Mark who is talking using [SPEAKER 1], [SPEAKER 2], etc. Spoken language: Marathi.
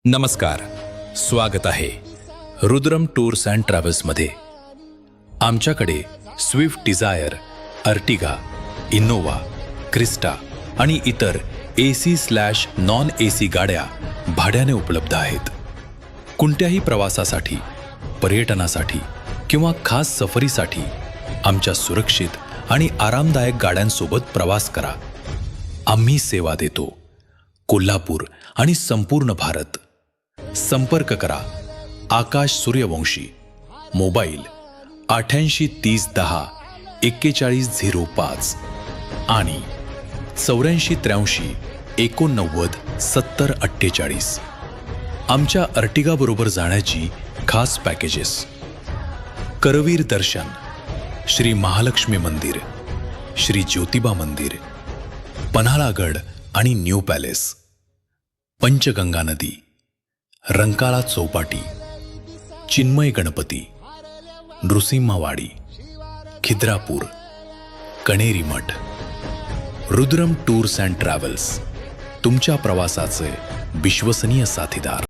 [SPEAKER 1] नमस्कार, स्वागत आहे रुद्रम टूर्स अँड ट्रॅव्हल्समध्ये. आमच्याकडे Swift Dzire, Ertiga, Innova, Crysta आणि इतर AC/नॉन AC गाड्या भाड्याने उपलब्ध आहेत. कोणत्याही प्रवासासाठी, पर्यटनासाठी किंवा खास सफरीसाठी आमच्या सुरक्षित आणि आरामदायक गाड्यांसोबत प्रवास करा. आम्ही सेवा देतो कोल्हापूर आणि संपूर्ण भारत. संपर्क करा आकाश सूर्यवंशी, मोबाईल 883010 4105 आणि 8483 89 70 48. आमच्या अर्टिगाबरोबर जाण्याची खास पॅकेजेस: करवीर दर्शन, श्री महालक्ष्मी मंदिर, श्री ज्योतिबा मंदिर, पन्हाळागड आणि न्यू पॅलेस, पंचगंगा नदी, रंकाळा चौपाटी, चिन्मय गणपती, नृसिंहवाडी, खिद्रापूर, कणेरी मठ. रुद्रम टूर्स अँड ट्रॅव्हल्स, तुमच्या प्रवासाचे विश्वसनीय साथीदार.